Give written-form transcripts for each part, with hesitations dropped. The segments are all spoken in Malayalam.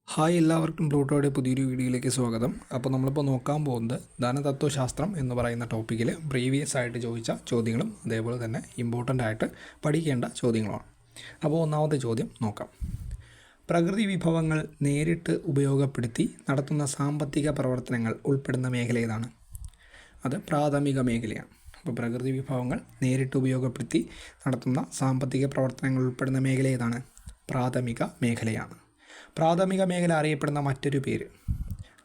ഹായ്, എല്ലാവർക്കും പ്ലൂട്ടോയുടെ പുതിയൊരു വീഡിയോയിലേക്ക് സ്വാഗതം. അപ്പോൾ നമ്മളിപ്പോൾ നോക്കാൻ പോകുന്നത് ധനതത്വശാസ്ത്രം എന്ന് പറയുന്ന ടോപ്പിക്കിൽ പ്രീവിയസ് ആയിട്ട് ചോദിച്ച ചോദ്യങ്ങളും അതേപോലെ തന്നെ ഇമ്പോർട്ടൻ്റ് ആയിട്ട് പഠിക്കേണ്ട ചോദ്യങ്ങളുമാണ്. അപ്പോൾ ഒന്നാമത്തെ ചോദ്യം നോക്കാം. പ്രകൃതി വിഭവങ്ങൾ നേരിട്ട് ഉപയോഗപ്പെടുത്തി നടത്തുന്ന സാമ്പത്തിക പ്രവർത്തനങ്ങൾ ഉൾപ്പെടുന്ന മേഖല ഏതാണ്? അത് പ്രാഥമിക മേഖലയാണ്. അപ്പോൾ പ്രകൃതി വിഭവങ്ങൾ നേരിട്ട് ഉപയോഗപ്പെടുത്തി നടത്തുന്ന സാമ്പത്തിക പ്രവർത്തനങ്ങൾ ഉൾപ്പെടുന്ന മേഖല ഏതാണ്? പ്രാഥമിക മേഖലയാണ്. പ്രാഥമിക മേഖല അറിയപ്പെടുന്ന മറ്റൊരു പേര്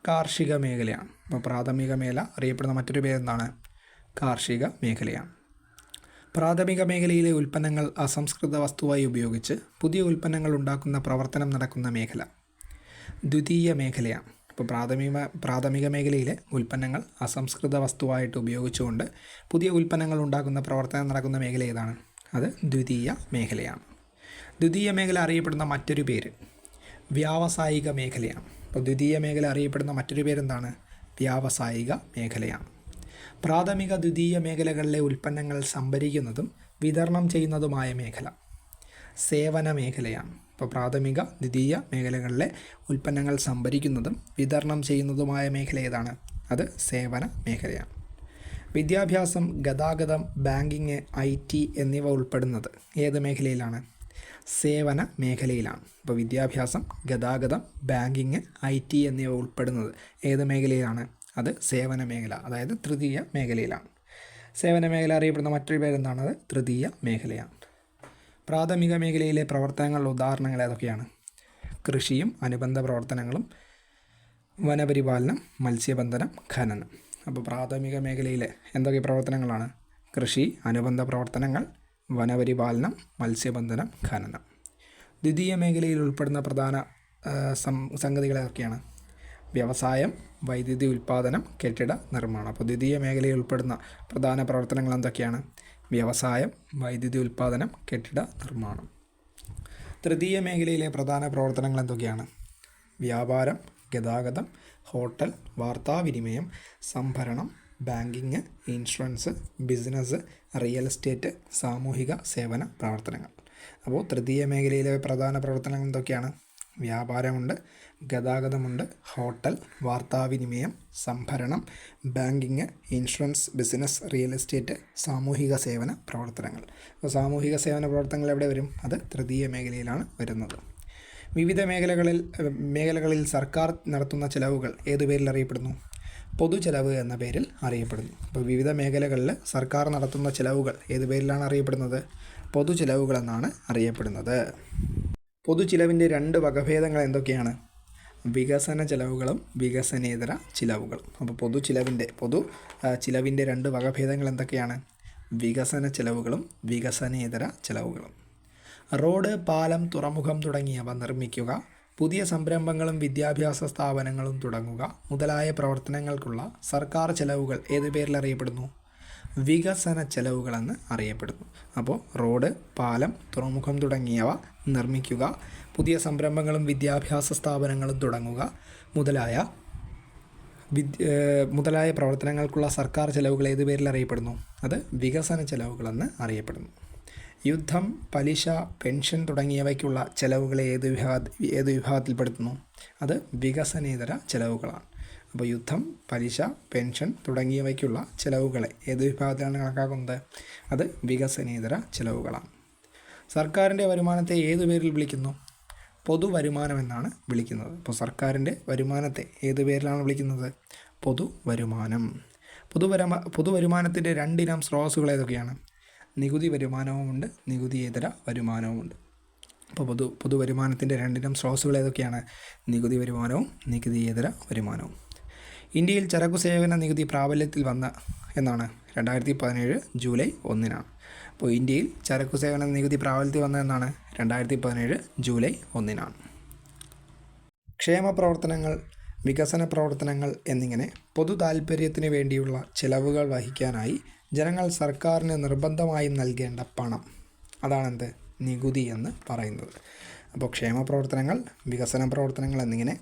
കാർഷിക മേഖലയാണ്. അപ്പോൾ പ്രാഥമിക മേഖല അറിയപ്പെടുന്ന മറ്റൊരു പേര് എന്താണ്? കാർഷിക മേഖലയാണ്. പ്രാഥമിക മേഖലയിലെ ഉൽപ്പന്നങ്ങൾ അസംസ്കൃത വസ്തുവായി ഉപയോഗിച്ച് പുതിയ ഉൽപ്പന്നങ്ങൾ ഉണ്ടാക്കുന്ന പ്രവർത്തനം നടക്കുന്ന മേഖല ദ്വിതീയ മേഖലയാണ്. അപ്പോൾ പ്രാഥമിക മേഖലയിലെ ഉൽപ്പന്നങ്ങൾ അസംസ്കൃത വസ്തുവായിട്ട് ഉപയോഗിച്ചുകൊണ്ട് പുതിയ ഉൽപ്പന്നങ്ങൾ ഉണ്ടാക്കുന്ന പ്രവർത്തനം നടക്കുന്ന മേഖല ഏതാണ്? അത് ദ്വിതീയ മേഖലയാണ്. ദ്വിതീയ മേഖല അറിയപ്പെടുന്ന മറ്റൊരു പേര് വ്യാവസായിക മേഖലയാണ്. അപ്പോൾ ദ്വിതീയ മേഖല അറിയപ്പെടുന്ന മറ്റൊരു പേരെന്താണ്? വ്യാവസായിക മേഖലയാണ്. പ്രാഥമിക ദ്വിതീയ മേഖലകളിലെ ഉൽപ്പന്നങ്ങൾ സംഭരിക്കുന്നതും വിതരണം ചെയ്യുന്നതുമായ മേഖല സേവന മേഖലയാണ്. അപ്പോൾ പ്രാഥമിക ദ്വിതീയ മേഖലകളിലെ ഉൽപ്പന്നങ്ങൾ സംഭരിക്കുന്നതും വിതരണം ചെയ്യുന്നതുമായ മേഖല ഏതാണ്? അത് സേവന മേഖലയാണ്. വിദ്യാഭ്യാസം, ഗതാഗതം, ബാങ്കിങ്, IT എന്നിവ ഉൾപ്പെടുന്നത് ഏത് മേഖലയിലാണ്? സേവന മേഖലയിലാണ്. അപ്പോൾ വിദ്യാഭ്യാസം, ഗതാഗതം, ബാങ്കിങ്, IT എന്നിവ ഉൾപ്പെടുന്നത് ഏത് മേഖലയിലാണ്? അത് സേവന മേഖല, അതായത് തൃതീയ മേഖലയിലാണ്. സേവന മേഖല അറിയപ്പെടുന്ന മറ്റൊരു പേരെന്താണ്? അത് തൃതീയ മേഖലയാണ്. പ്രാഥമിക മേഖലയിലെ പ്രവർത്തനങ്ങളുടെ ഉദാഹരണങ്ങൾ ഏതൊക്കെയാണ്? കൃഷിയും അനുബന്ധ പ്രവർത്തനങ്ങളും, വനപരിപാലനം, മത്സ്യബന്ധനം, ഖനനം. അപ്പോൾ പ്രാഥമിക മേഖലയിലെ എന്തൊക്കെ പ്രവർത്തനങ്ങളാണ്? കൃഷി, അനുബന്ധ പ്രവർത്തനങ്ങൾ, വനപരിപാലനം, മത്സ്യബന്ധനം, ഖനനം. ദ്വിതീയ മേഖലയിൽ ഉൾപ്പെടുന്ന പ്രധാന സംഗതികൾ ഏതൊക്കെയാണ്? വ്യവസായം, വൈദ്യുതി ഉൽപ്പാദനം, കെട്ടിട നിർമ്മാണം. അപ്പോൾ ദ്വിതീയ മേഖലയിൽ ഉൾപ്പെടുന്ന പ്രധാന പ്രവർത്തനങ്ങൾ എന്തൊക്കെയാണ്? വ്യവസായം, വൈദ്യുതി ഉൽപ്പാദനം, കെട്ടിട നിർമ്മാണം. തൃതീയ മേഖലയിലെ പ്രധാന പ്രവർത്തനങ്ങൾ എന്തൊക്കെയാണ്? വ്യാപാരം, ഗതാഗതം, ഹോട്ടൽ, വാർത്താവിനിമയം, സംഭരണം, banking, insurance, business, real estate, സാമൂഹിക സേവന പ്രവർത്തനങ്ങൾ. അപ്പോൾ തൃതീയ മേഖലയിലെ പ്രധാന പ്രവർത്തനങ്ങൾ എന്തൊക്കെയാണ്? വ്യാപാരമുണ്ട്, ഗതാഗതമുണ്ട്, ഹോട്ടൽ, വാർത്താവിനിമയം, സംഭരണം, banking, insurance, business, real estate, സാമൂഹിക സേവന പ്രവർത്തനങ്ങൾ. അപ്പോൾ സാമൂഹിക സേവന പ്രവർത്തനങ്ങൾ എവിടെ വരും? അത് തൃതീയ മേഖലയിലാണ് വരുന്നത്. വിവിധ മേഖലകളിൽ സർക്കാർ നടത്തുന്ന ചിലവുകൾ ഏതു പേരിൽ അറിയപ്പെടുന്നു? പൊതുചെലവ് എന്ന പേരിൽ അറിയപ്പെടുന്നു. അപ്പോൾ വിവിധ മേഖലകളിൽ സർക്കാർ നടത്തുന്ന ചിലവുകൾ ഏതു പേരിലാണ് അറിയപ്പെടുന്നത്? പൊതുചെലവുകൾ എന്നാണ് അറിയപ്പെടുന്നത്. പൊതുചിലവിൻ്റെ രണ്ട് വകഭേദങ്ങൾ എന്തൊക്കെയാണ്? വികസന ചിലവുകളും വികസനേതര ചിലവുകളും. അപ്പോൾ ചിലവിൻ്റെ രണ്ട് വകഭേദങ്ങൾ എന്തൊക്കെയാണ്? വികസന ചിലവുകളും വികസനേതര ചിലവുകളും. റോഡ്, പാലം, തുറമുഖം തുടങ്ങിയവ നിർമ്മിക്കുക, പുതിയ സംരംഭങ്ങളും വിദ്യാഭ്യാസ സ്ഥാപനങ്ങളും തുടങ്ങുക മുതലായ പ്രവർത്തനങ്ങൾക്കുള്ള സർക്കാർ ചെലവുകൾ ഏത് പേരിൽ അറിയപ്പെടുന്നു? വികസന ചെലവുകളെന്ന് അറിയപ്പെടുന്നു. അപ്പോൾ റോഡ്, പാലം, തുറമുഖം തുടങ്ങിയവ നിർമ്മിക്കുക, പുതിയ സംരംഭങ്ങളും വിദ്യാഭ്യാസ സ്ഥാപനങ്ങളും തുടങ്ങുക മുതലായ പ്രവർത്തനങ്ങൾക്കുള്ള സർക്കാർ ചെലവുകൾ ഏത് പേരിൽ അറിയപ്പെടുന്നു? അത് വികസന ചെലവുകളെന്ന് അറിയപ്പെടുന്നു. യുദ്ധം, പലിശ, പെൻഷൻ തുടങ്ങിയവയ്ക്കുള്ള ചെലവുകളെ ഏത് വിഭാഗത്തിൽപ്പെടുത്തുന്നു? അത് വികസനേതര ചെലവുകളാണ്. അപ്പോൾ യുദ്ധം, പലിശ, പെൻഷൻ തുടങ്ങിയവയ്ക്കുള്ള ചെലവുകളെ ഏത് വിഭാഗത്തിലാണ് കണക്കാക്കുന്നത്? അത് വികസനേതര ചെലവുകളാണ്. സർക്കാരിൻ്റെ വരുമാനത്തെ ഏതു പേരിൽ വിളിക്കുന്നു? പൊതുവരുമാനം എന്നാണ് വിളിക്കുന്നത്. അപ്പോൾ സർക്കാരിൻ്റെ വരുമാനത്തെ ഏത് പേരിലാണ് വിളിക്കുന്നത്? പൊതുവരുമാനം. പൊതുവരുമാനത്തിൻ്റെ രണ്ടിനം സ്രോതസ്സുകൾ ഏതൊക്കെയാണ്? നികുതി വരുമാനവുമുണ്ട്, നികുതിയേതര വരുമാനവുമുണ്ട്. അപ്പോൾ പൊതുവരുമാനത്തിൻ്റെ രണ്ടിനം സ്രോതസ്സുകൾ ഏതൊക്കെയാണ്? നികുതി വരുമാനവും നികുതിയേതര വരുമാനവും. ഇന്ത്യയിൽ ചരക്കു സേവന നികുതി പ്രാബല്യത്തിൽ വന്ന എന്നാണ്? 2017 ജൂലൈ 1 അപ്പോൾ ഇന്ത്യയിൽ ചരക്കു സേവന നികുതി പ്രാബല്യത്തിൽ വന്ന എന്നാണ്? 2017 ജൂലൈ 1 ക്ഷേമ പ്രവർത്തനങ്ങൾ, വികസന പ്രവർത്തനങ്ങൾ എന്നിങ്ങനെ പൊതു താൽപ്പര്യത്തിന് വേണ്ടിയുള്ള ചിലവുകൾ വഹിക്കാനായി ജനങ്ങൾ സർക്കാരിന് നിർബന്ധമായും നൽകേണ്ട പണം, അതാണെന്ത്? നികുതി എന്ന് പറയുന്നത്. അപ്പോൾ ക്ഷേമ പ്രവർത്തനങ്ങൾ, വികസന പ്രവർത്തനങ്ങൾ എന്നിങ്ങനെ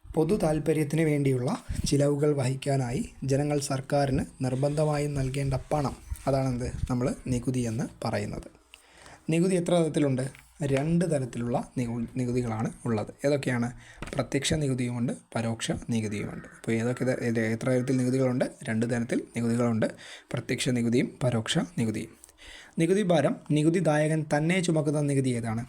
പൊതു താൽപ്പര്യത്തിന് വേണ്ടിയുള്ള ചിലവുകൾ വഹിക്കാനായി ജനങ്ങൾ സർക്കാരിന് നിർബന്ധമായും നൽകേണ്ട പണം, അതാണെന്ത്? നമ്മൾ നികുതി എന്ന് പറയുന്നത്. നികുതി എത്ര തരത്തിലുണ്ട്? രണ്ട് തരത്തിലുള്ള നികുതികളാണ് ഉള്ളത്. ഏതൊക്കെയാണ്? പ്രത്യക്ഷ നികുതിയുമുണ്ട്, പരോക്ഷ നികുതിയുമുണ്ട്. അപ്പോൾ എത്ര തരത്തിൽ നികുതികളുണ്ട്? രണ്ട് തരത്തിൽ നികുതികളുണ്ട്, പ്രത്യക്ഷ നികുതിയും പരോക്ഷ നികുതിയും. നികുതി ഭാരം നികുതിദായകൻ തന്നെ ചുമക്കുന്ന നികുതി ഏതാണ്?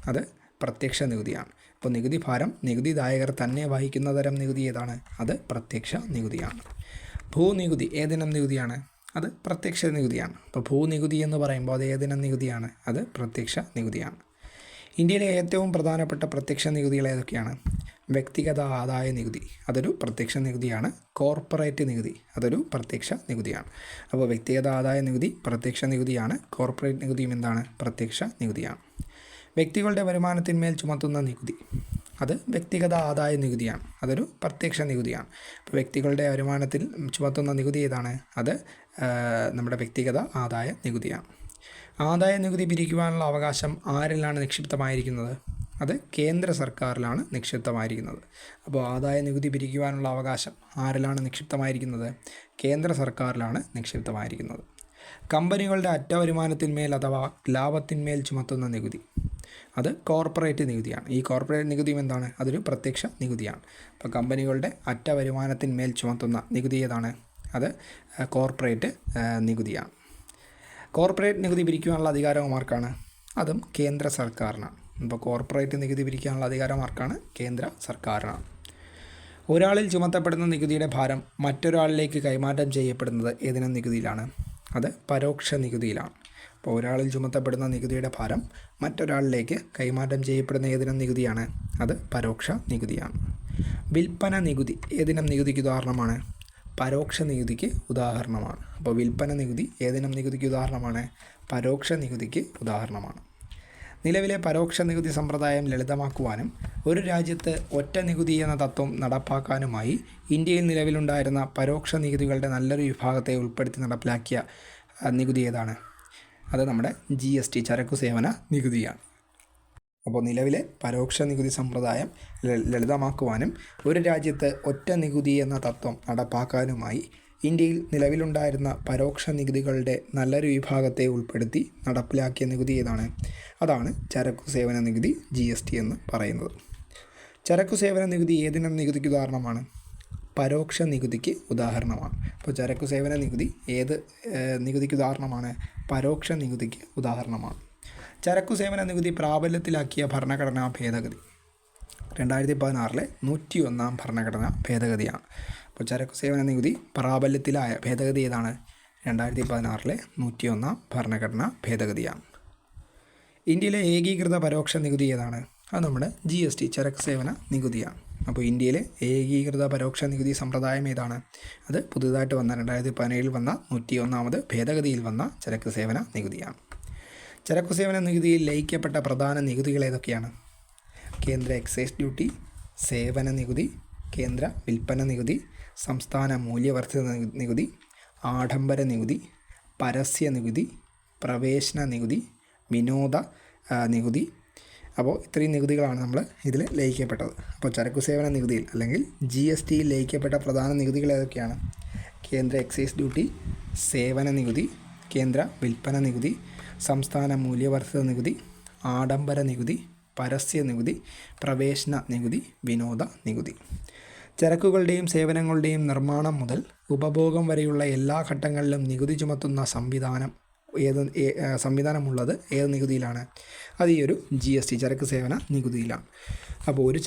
അത് പ്രത്യക്ഷ നികുതിയാണ്. അപ്പോൾ നികുതി ഭാരം നികുതിദായകർ തന്നെ വഹിക്കുന്ന തരം നികുതി ഏതാണ്? അത് പ്രത്യക്ഷ നികുതിയാണ്. ഭൂനികുതി ഏതിനം നികുതിയാണ്? അത് പ്രത്യക്ഷ നികുതിയാണ്. അപ്പോൾ ഭൂനികുതി എന്ന് പറയുമ്പോൾ അത് ഏതിനം നികുതിയാണ്? അത് പ്രത്യക്ഷ നികുതിയാണ്. ഇന്ത്യയിലെ ഏറ്റവും പ്രധാനപ്പെട്ട പ്രത്യക്ഷ നികുതികൾ ഏതൊക്കെയാണ്? വ്യക്തിഗത ആദായ നികുതി, അതൊരു പ്രത്യക്ഷ നികുതിയാണ്. കോർപ്പറേറ്റ് നികുതി, അതൊരു പ്രത്യക്ഷ നികുതിയാണ്. അപ്പോൾ വ്യക്തിഗത ആദായ നികുതി പ്രത്യക്ഷ നികുതിയാണ്. കോർപ്പറേറ്റ് നികുതിയും എന്താണ്? പ്രത്യക്ഷ നികുതിയാണ്. വ്യക്തികളുടെ വരുമാനത്തിന്മേൽ ചുമത്തുന്ന നികുതി, അത് വ്യക്തിഗത ആദായ നികുതിയാണ്, അതൊരു പ്രത്യക്ഷ നികുതിയാണ്. അപ്പോൾ വ്യക്തികളുടെ വരുമാനത്തിൽ ചുമത്തുന്ന നികുതി ഏതാണ്? അത് നമ്മുടെ വ്യക്തിഗത ആദായ നികുതിയാണ്. ആദായ നികുതി പിരിക്കുവാനുള്ള അവകാശം ആരിലാണ് നിക്ഷിപ്തമായിരിക്കുന്നത്? അത് കേന്ദ്ര സർക്കാരിലാണ് നിക്ഷിപ്തമായിരിക്കുന്നത്. അപ്പോൾ ആദായ നികുതി പിരിക്കുവാനുള്ള അവകാശം ആരിലാണ് നിക്ഷിപ്തമായിരിക്കുന്നത്? കേന്ദ്ര സർക്കാരിലാണ് നിക്ഷിപ്തമായിരിക്കുന്നത്. കമ്പനികളുടെ അറ്റ വരുമാനത്തിന്മേൽ അഥവാ ലാഭത്തിന്മേൽ ചുമത്തുന്ന നികുതി, അത് കോർപ്പറേറ്റ് നികുതിയാണ്. ഈ കോർപ്പറേറ്റ് നികുതിയും എന്താണ്? അതൊരു പ്രത്യക്ഷ നികുതിയാണ്. അപ്പോൾ കമ്പനികളുടെ അറ്റ വരുമാനത്തിന്മേൽ ചുമത്തുന്ന നികുതി ഏതാണ്? അത് കോർപ്പറേറ്റ് നികുതിയാണ്. കോർപ്പറേറ്റ് നികുതി പിരിക്കുവാനുള്ള അധികാരം ആർക്കാണ്? അതും കേന്ദ്ര സർക്കാരിനാണ്. അപ്പോൾ കോർപ്പറേറ്റ് നികുതി പിരിക്കാനുള്ള അധികാരം ആർക്കാണ്? കേന്ദ്ര സർക്കാരിനാണ്. ഒരാളിൽ ചുമത്തപ്പെടുന്ന നികുതിയുടെ ഭാരം മറ്റൊരാളിലേക്ക് കൈമാറ്റം ചെയ്യപ്പെടുന്നത് ഏതിനം നികുതിയിലാണ്? അത് പരോക്ഷ നികുതിയിലാണ്. അപ്പോൾ ഒരാളിൽ ചുമത്തപ്പെടുന്ന നികുതിയുടെ ഭാരം മറ്റൊരാളിലേക്ക് കൈമാറ്റം ചെയ്യപ്പെടുന്ന ഏതിനം നികുതിയാണ്? അത് പരോക്ഷ നികുതിയാണ്. വിൽപ്പന നികുതി ഏതിനം നികുതിക്ക് ഉദാഹരണമാണ്? പരോക്ഷ നികുതിക്ക് ഉദാഹരണമാണ്. അപ്പോൾ വിൽപ്പന നികുതി ഏതിനം നികുതിക്ക് ഉദാഹരണമാണ്? പരോക്ഷ നികുതിക്ക് ഉദാഹരണമാണ്. നിലവിലെ പരോക്ഷ നികുതി സമ്പ്രദായം ലളിതമാക്കുവാനും ഒരു രാജ്യത്ത് ഒറ്റ നികുതി എന്ന തത്വം നടപ്പാക്കാനുമായി ഇന്ത്യയിൽ നിലവിലുണ്ടായിരുന്ന പരോക്ഷ നികുതികളുടെ നല്ലൊരു വിഭാഗത്തെ ഉൾപ്പെടുത്തി നടപ്പിലാക്കിയ നികുതി ഏതാണ്? അത് നമ്മുടെ GST, ചരക്കു സേവന നികുതിയാണ്. അപ്പോൾ നിലവിലെ പരോക്ഷ നികുതി സമ്പ്രദായം ലളിതമാക്കുവാനും ഒരു രാജ്യത്ത് ഒറ്റ നികുതി എന്ന തത്വം നടപ്പാക്കാനുമായി ഇന്ത്യയിൽ നിലവിലുണ്ടായിരുന്ന പരോക്ഷ നികുതികളുടെ നല്ലൊരു വിഭാഗത്തെ ഉൾപ്പെടുത്തി നടപ്പിലാക്കിയ നികുതി ഏതാണ്? അതാണ് ചരക്കു സേവന നികുതി, GST എന്ന് പറയുന്നത്. ചരക്കു സേവന നികുതി ഏതിനം നികുതിക്ക് ഉദാഹരണമാണ്? പരോക്ഷ നികുതിക്ക് ഉദാഹരണമാണ്. അപ്പോൾ ചരക്കു സേവന നികുതി ഏത് നികുതിക്ക് ഉദാഹരണമാണ്? പരോക്ഷ നികുതിക്ക് ഉദാഹരണമാണ്. ചരക്കു സേവന നികുതി പ്രാബല്യത്തിലാക്കിയ ഭരണഘടനാ ഭേദഗതി 2016 101 ഭരണഘടനാ ഭേദഗതിയാണ്. അപ്പോൾ ചരക്കു സേവന നികുതി പ്രാബല്യത്തിലായ ഭേദഗതി ഏതാണ്? 2016 101 ഭരണഘടനാ ഭേദഗതിയാണ്. ഇന്ത്യയിലെ ഏകീകൃത പരോക്ഷ നികുതി ഏതാണ്? അത് നമ്മുടെ GST, ചരക്ക് സേവന നികുതിയാണ്. അപ്പോൾ ഇന്ത്യയിലെ ഏകീകൃത പരോക്ഷ നികുതി സമ്പ്രദായം ഏതാണ്? അത് പുതുതായിട്ട് വന്ന 2017 വന്ന 101ാമത് ഭേദഗതിയിൽ വന്ന ചരക്ക് സേവന നികുതിയാണ്. ചരക്കു സേവന നികുതിയിൽ ലയിക്കപ്പെട്ട പ്രധാന നികുതികൾ ഏതൊക്കെയാണ്? കേന്ദ്ര എക്സൈസ് ഡ്യൂട്ടി, സേവന നികുതി, കേന്ദ്ര വിൽപ്പന നികുതി, സംസ്ഥാന മൂല്യവർദ്ധിത നികുതി, ആഡംബര നികുതി, പരസ്യ നികുതി, പ്രവേശന നികുതി, വിനോദ നികുതി. അപ്പോൾ ഇത്രയും നികുതികളാണ് നമ്മൾ ഇതിൽ ലയിക്കപ്പെട്ടത്. അപ്പോൾ ചരക്കു സേവന നികുതിയിൽ അല്ലെങ്കിൽ GSTയിൽ ലയിക്കപ്പെട്ട പ്രധാന നികുതികൾ ഏതൊക്കെയാണ്? കേന്ദ്ര എക്സൈസ് ഡ്യൂട്ടി, സേവന നികുതി, കേന്ദ്ര വിൽപ്പന നികുതി, സംസ്ഥാന മൂല്യവർദ്ധിത നികുതി, ആഡംബര നികുതി, പരസ്യ നികുതി, പ്രവേശന നികുതി, വിനോദ നികുതി. ചരക്കുകളുടെയും സേവനങ്ങളുടെയും നിർമ്മാണം മുതൽ ഉപഭോഗം വരെയുള്ള എല്ലാ ഘട്ടങ്ങളിലും നികുതി ചുമത്തുന്ന സംവിധാനമുള്ളത് ഏത് നികുതിയിലാണ്? അത് ഈ ഒരു GST, ചരക്ക് സേവന നികുതിയിലാണ്. അപ്പോൾ ഒരു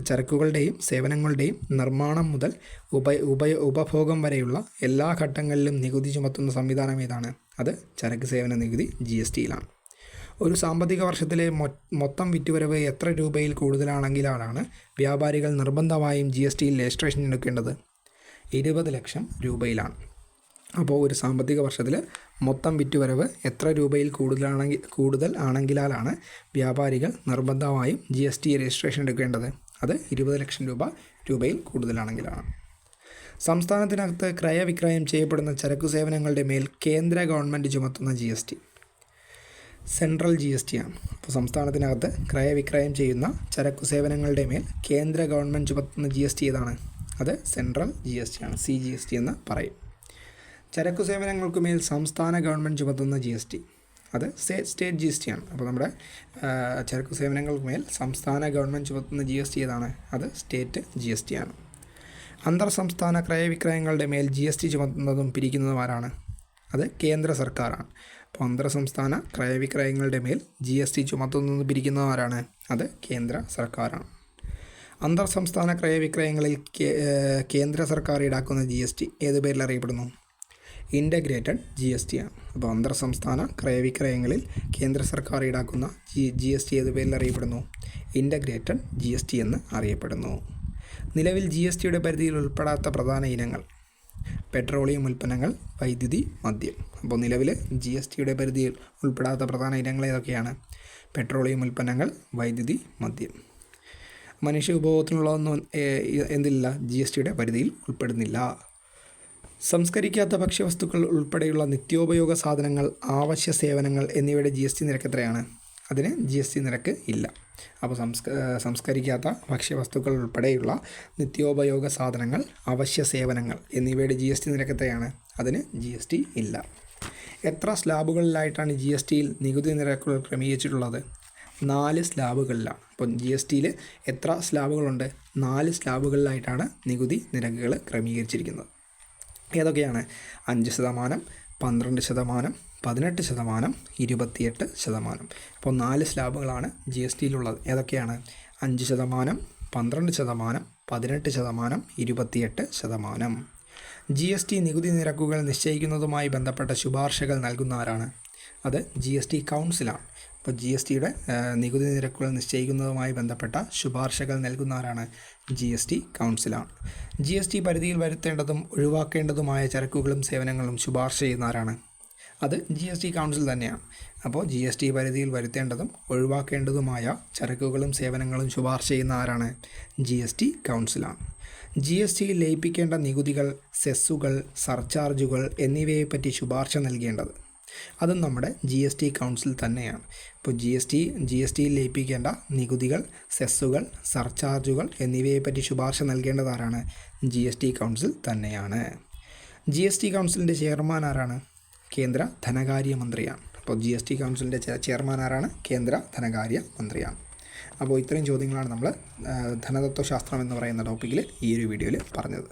ചരക്കുകളുടെയും സേവനങ്ങളുടെയും നിർമ്മാണം മുതൽ ഉപഭോഗം വരെയുള്ള എല്ലാ ഘട്ടങ്ങളിലും നികുതി ചുമത്തുന്ന സംവിധാനം ഏതാണ്? അത് ചരക്ക് സേവന നികുതി, GSTയിലാണ്. ഒരു സാമ്പത്തിക വർഷത്തിലെ മൊത്തം വിറ്റുവരവ് എത്ര രൂപയിൽ കൂടുതലാണെങ്കിലാണ് വ്യാപാരികൾ നിർബന്ധമായും GSTയിൽ രജിസ്ട്രേഷൻ എടുക്കേണ്ടത്? 20 ലക്ഷം രൂപയിലാണ്. അപ്പോൾ ഒരു സാമ്പത്തിക വർഷത്തിൽ മൊത്തം വിറ്റുവരവ് എത്ര രൂപയിൽ കൂടുതൽ ആണെങ്കിലാണ് വ്യാപാരികൾ നിർബന്ധമായും GST രജിസ്ട്രേഷൻ എടുക്കേണ്ടത്? അത് 20 ലക്ഷം രൂപയിൽ കൂടുതലാണെങ്കിലാണ്. സംസ്ഥാനത്തിനകത്ത് ക്രയവിക്രയം ചെയ്യപ്പെടുന്ന ചരക്കു സേവനങ്ങളുടെ മേൽ കേന്ദ്ര ഗവൺമെൻറ് ചുമത്തുന്ന GST സെൻട്രൽ GST ആണ്. അപ്പോൾ സംസ്ഥാനത്തിനകത്ത് ക്രയവിക്രയം ചെയ്യുന്ന ചരക്കു സേവനങ്ങളുടെ മേൽ കേന്ദ്ര ഗവൺമെൻറ് ചുമത്തുന്ന GST ഏതാണ്? അത് സെൻട്രൽ GST ആണ്, CGST എന്ന് പറയും. ചരക്കു സേവനങ്ങൾക്ക് മേൽ സംസ്ഥാന ഗവൺമെൻറ് ചുമത്തുന്ന GST അത് സ്റ്റേറ്റ് ജി എസ് ടി ആണ്. അപ്പോൾ നമ്മുടെ ചരക്കു സേവനങ്ങൾക്ക് മേൽ സംസ്ഥാന ഗവൺമെൻറ് ചുമത്തുന്ന ജി എസ് ടി ഏതാണ്? അത് സ്റ്റേറ്റ് ജി എസ് ടി ആണ്. അന്തർ സംസ്ഥാന ക്രയവിക്രയങ്ങളുടെ മേൽ ജി എസ് ടി ചുമത്തുന്നതും പിരിക്കുന്നതും ആരാണ്? അത് കേന്ദ്ര സർക്കാരാണ്. അപ്പോൾ അന്തർ സംസ്ഥാന ക്രയവിക്രയങ്ങളുടെ മേൽ ജി എസ് ടി ചുമത്തുന്നതും പിരിക്കുന്നതും ആരാണ്? അത് കേന്ദ്ര സർക്കാരാണ്. അന്തർ സംസ്ഥാന ക്രയവിക്രയങ്ങളിൽ കേന്ദ്ര സർക്കാർ ഈടാക്കുന്ന ജി എസ് ടി ഏത് പേരിൽ അറിയപ്പെടുന്നു? ഇൻ്റഗ്രേറ്റഡ് ജി എസ് ടി ആണ്. അപ്പോൾ അന്തർ സംസ്ഥാന ക്രയവിക്രയങ്ങളിൽ കേന്ദ്ര സർക്കാർ ഈടാക്കുന്ന ജി എസ് ടി ഏത് പേരിൽ അറിയപ്പെടുന്നു? ഇൻ്റഗ്രേറ്റഡ് ജി എസ് ടി എന്ന് അറിയപ്പെടുന്നു. നിലവിൽ ജി എസ് ടിയുടെ പരിധിയിൽ ഉൾപ്പെടാത്ത പ്രധാന ഇനങ്ങൾ: പെട്രോളിയം ഉൽപ്പന്നങ്ങൾ, വൈദ്യുതി, മദ്യം. അപ്പോൾ നിലവിൽ ജി എസ് ടിയുടെ പരിധിയിൽ ഉൾപ്പെടാത്ത പ്രധാന ഇനങ്ങൾ ഏതൊക്കെയാണ്? പെട്രോളിയം ഉൽപ്പന്നങ്ങൾ, വൈദ്യുതി, മദ്യം. മനുഷ്യ ഉപഭോഗത്തിനുള്ളതൊന്നും എന്തില്ല? ജി എസ് ടിയുടെ പരിധിയിൽ ഉൾപ്പെടുന്നില്ല. സംസ്കരിക്കാത്ത ഭക്ഷ്യവസ്തുക്കൾ ഉൾപ്പെടെയുള്ള നിത്യോപയോഗ സാധനങ്ങൾ, അവശ്യ സേവനങ്ങൾ എന്നിവയുടെ ജി എസ് ടി നിരക്ക് എത്രയാണ്? അതിന് ജി എസ് ടി നിരക്ക് ഇല്ല. അപ്പോൾ സംസ്കരിക്കാത്ത ഭക്ഷ്യവസ്തുക്കൾ ഉൾപ്പെടെയുള്ള നിത്യോപയോഗ സാധനങ്ങൾ, അവശ്യ സേവനങ്ങൾ എന്നിവയുടെ ജി എസ് ടി നിരക്ക് എത്രയാണ്? അതിന് ജി എസ് ടി ഇല്ല. എത്ര സ്ലാബുകളിലായിട്ടാണ് ജി എസ് ടിയിൽ നികുതി നിരക്കുകൾ ക്രമീകരിച്ചിട്ടുള്ളത്? 4 സ്ലാബുകളിലാണ്. അപ്പോൾ ജി എസ് ടിയിൽ എത്ര സ്ലാബുകളുണ്ട്? 4 സ്ലാബുകളിലായിട്ടാണ് നികുതി നിരക്കുകൾ ക്രമീകരിച്ചിരിക്കുന്നത്. ഏതൊക്കെയാണ്? 5%, 12%, 18%, 28%. അപ്പോൾ 4 സ്ലാബുകളാണ് ജി എസ് ടിയിലുള്ളത്. ഏതൊക്കെയാണ്? 5%, 12%, 18%, 28%. ജി എസ് ടി നികുതി നിരക്കുകൾ നിശ്ചയിക്കുന്നതുമായി ബന്ധപ്പെട്ട ശുപാർശകൾ നൽകുന്ന ആരാണ്? അത് ജി എസ് ടി കൗൺസിലാണ്. അപ്പോൾ ജി എസ് ടിയുടെ നികുതി നിരക്കുകൾ നിശ്ചയിക്കുന്നതുമായി ബന്ധപ്പെട്ട ശുപാർശകൾ നൽകുന്ന ആരാണ്? ജി എസ് ടി കൗൺസിലാണ്. ജി എസ് ടി പരിധിയിൽ വരുത്തേണ്ടതും ഒഴിവാക്കേണ്ടതുമായ ചരക്കുകളും സേവനങ്ങളും ശുപാർശ ചെയ്യുന്ന ആരാണ്? അത് ജി എസ് ടി കൗൺസിൽ തന്നെയാണ്. അപ്പോൾ ജി എസ് ടി പരിധിയിൽ വരുത്തേണ്ടതും ഒഴിവാക്കേണ്ടതുമായ ചരക്കുകളും സേവനങ്ങളും ശുപാർശ ചെയ്യുന്ന ആരാണ്? ജി എസ് ടി കൗൺസിലാണ്. ജി എസ് ടിയിൽ ലയിപ്പിക്കേണ്ട നികുതികൾ, സെസ്സുകൾ, സർചാർജുകൾ എന്നിവയെപ്പറ്റി ശുപാർശ നൽകേണ്ടത് അതും നമ്മുടെ ജി എസ് ടി കൗൺസിൽ തന്നെയാണ്. ഇപ്പോൾ ജി എസ് ടിയിൽ ലയിപ്പിക്കേണ്ട നികുതികൾ, സെസ്സുകൾ, സർചാർജുകൾ എന്നിവയെപ്പറ്റി ശുപാർശ നൽകേണ്ടത് ആരാണ്? ജി എസ് ടി കൗൺസിൽ തന്നെയാണ്. ജി എസ് ടി കൗൺസിലിൻ്റെ ചെയർമാൻ ആരാണ്? കേന്ദ്ര ധനകാര്യ മന്ത്രിയാണ്. അപ്പോൾ ജി എസ് ടി കൗൺസിലിൻ്റെ ചെയർമാൻ ആരാണ്? കേന്ദ്ര ധനകാര്യ മന്ത്രിയാണ്. അപ്പോൾ ഇത്രയും ചോദ്യങ്ങളാണ് നമ്മൾ ധനതത്വശാസ്ത്രം എന്ന് പറയുന്ന ടോപ്പിക്കിൽ ഈ ഒരു വീഡിയോയിൽ പറഞ്ഞത്.